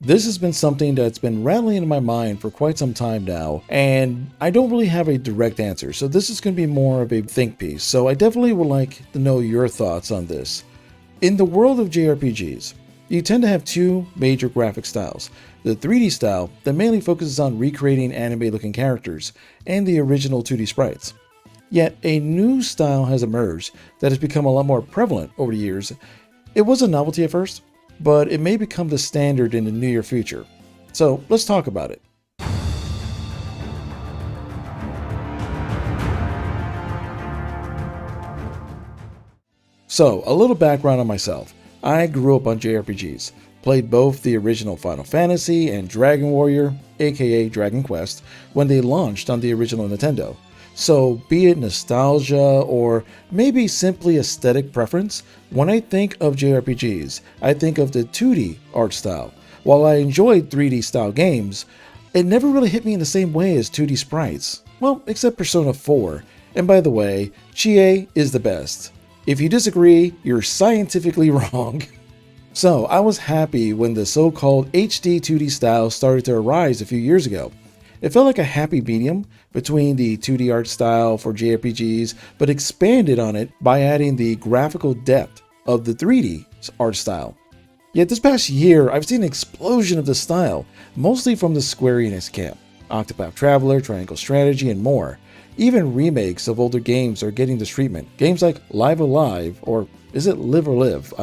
This has been something that's been rattling in my mind for quite some time now, and I don't really have a direct answer, so this is going to be more of a think piece, so I definitely would like to know your thoughts on this. In the world of JRPGs, you tend to have two major graphic styles: the 3D style that mainly focuses on recreating anime-looking characters, and the original 2D sprites. Yet a new style has emerged that has become a lot more prevalent over the years. It was a novelty at first, but it may become the standard in the near future. So let's talk about it. So, a little background on myself. I grew up on JRPGs, played both the original Final Fantasy and Dragon Warrior, aka Dragon Quest, when they launched on the original Nintendo. So, be it nostalgia or maybe simply aesthetic preference, when I think of JRPGs, I think of the 2D art style. While I enjoyed 3D style games, it never really hit me in the same way as 2D sprites. Well, except Persona 4. And by the way, Chie is the best. If you disagree, you're scientifically wrong. So, I was happy when the so-called HD-2D style started to arise a few years ago. It felt like a happy medium between the 2D art style for JRPGs, but expanded on it by adding the graphical depth of the 3D art style. Yet this past year, I've seen an explosion of the style, mostly from the Square Enix camp. Octopath Traveler, Triangle Strategy, and more. Even remakes of older games are getting this treatment. Games like Live Alive, or is it Live or Live?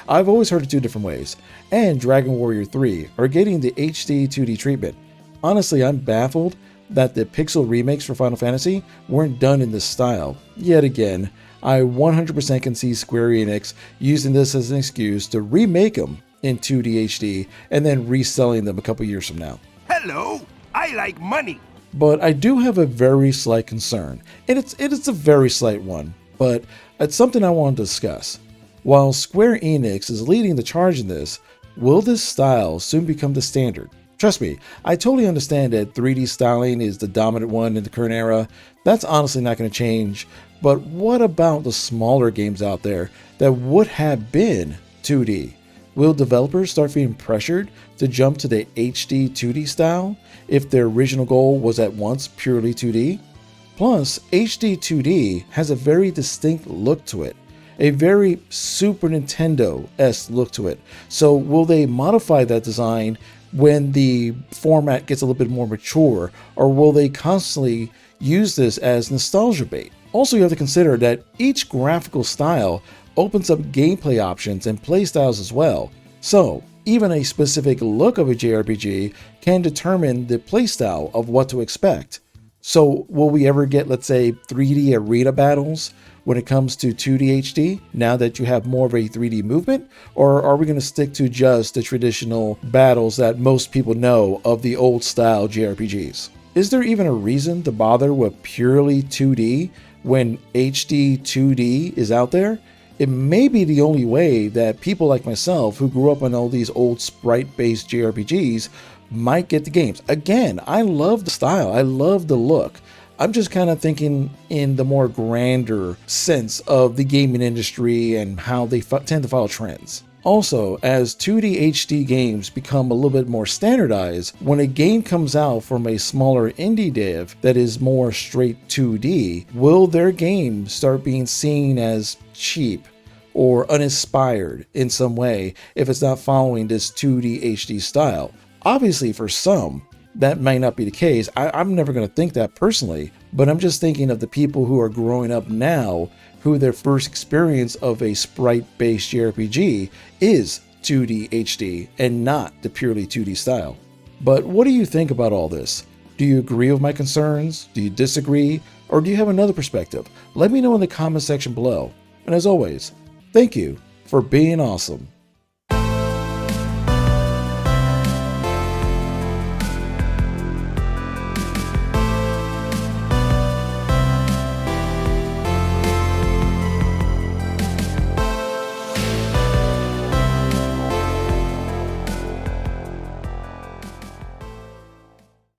I've always heard it two different ways. And Dragon Warrior 3 are getting the HD 2D treatment. Honestly, I'm baffled that the pixel remakes for Final Fantasy weren't done in this style. Yet again, I 100% can see Square Enix using this as an excuse to remake them in 2D HD and then reselling them a couple years from now. Hello, I like money. But I do have a very slight concern, and it's a very slight one, but it's something I want to discuss. While Square Enix is leading the charge in this, will this style soon become the standard? Trust me, I totally understand that 3D styling is the dominant one in the current era. That's honestly not going to change, but what about the smaller games out there that would have been 2D? Will developers start feeling pressured to jump to the HD 2D style if their original goal was at once purely 2D? Plus, HD 2D has a very distinct look to it, a very Super Nintendo-esque look to it. So will they modify that design when the format gets a little bit more mature, or will they constantly use this as nostalgia bait? Also, you have to consider that each graphical style opens up gameplay options and playstyles as well. So, even a specific look of a JRPG can determine the playstyle of what to expect. So, will we ever get, let's say, 3D arena battles when it comes to 2D HD, now that you have more of a 3D movement? Or are we going to stick to just the traditional battles that most people know of the old style JRPGs? Is there even a reason to bother with purely 2D when HD 2D is out there? It may be the only way that people like myself who grew up on all these old sprite-based JRPGs might get the games. Again, I love the style, I love the look. I'm just kind of thinking in the more grander sense of the gaming industry and how they tend to follow trends. Also, as 2D HD games become a little bit more standardized, when a game comes out from a smaller indie dev that is more straight 2D, will their game start being seen as cheap or uninspired in some way if it's not following this 2D HD style? Obviously, for some, that might not be the case. I'm never going to think that personally, but I'm just thinking of the people who are growing up now, who their first experience of a sprite-based JRPG is 2D HD and not the purely 2D style. But what do you think about all this? Do you agree with my concerns? Do you disagree? Or do you have another perspective? Let me know in the comment section below. And as always, thank you for being awesome.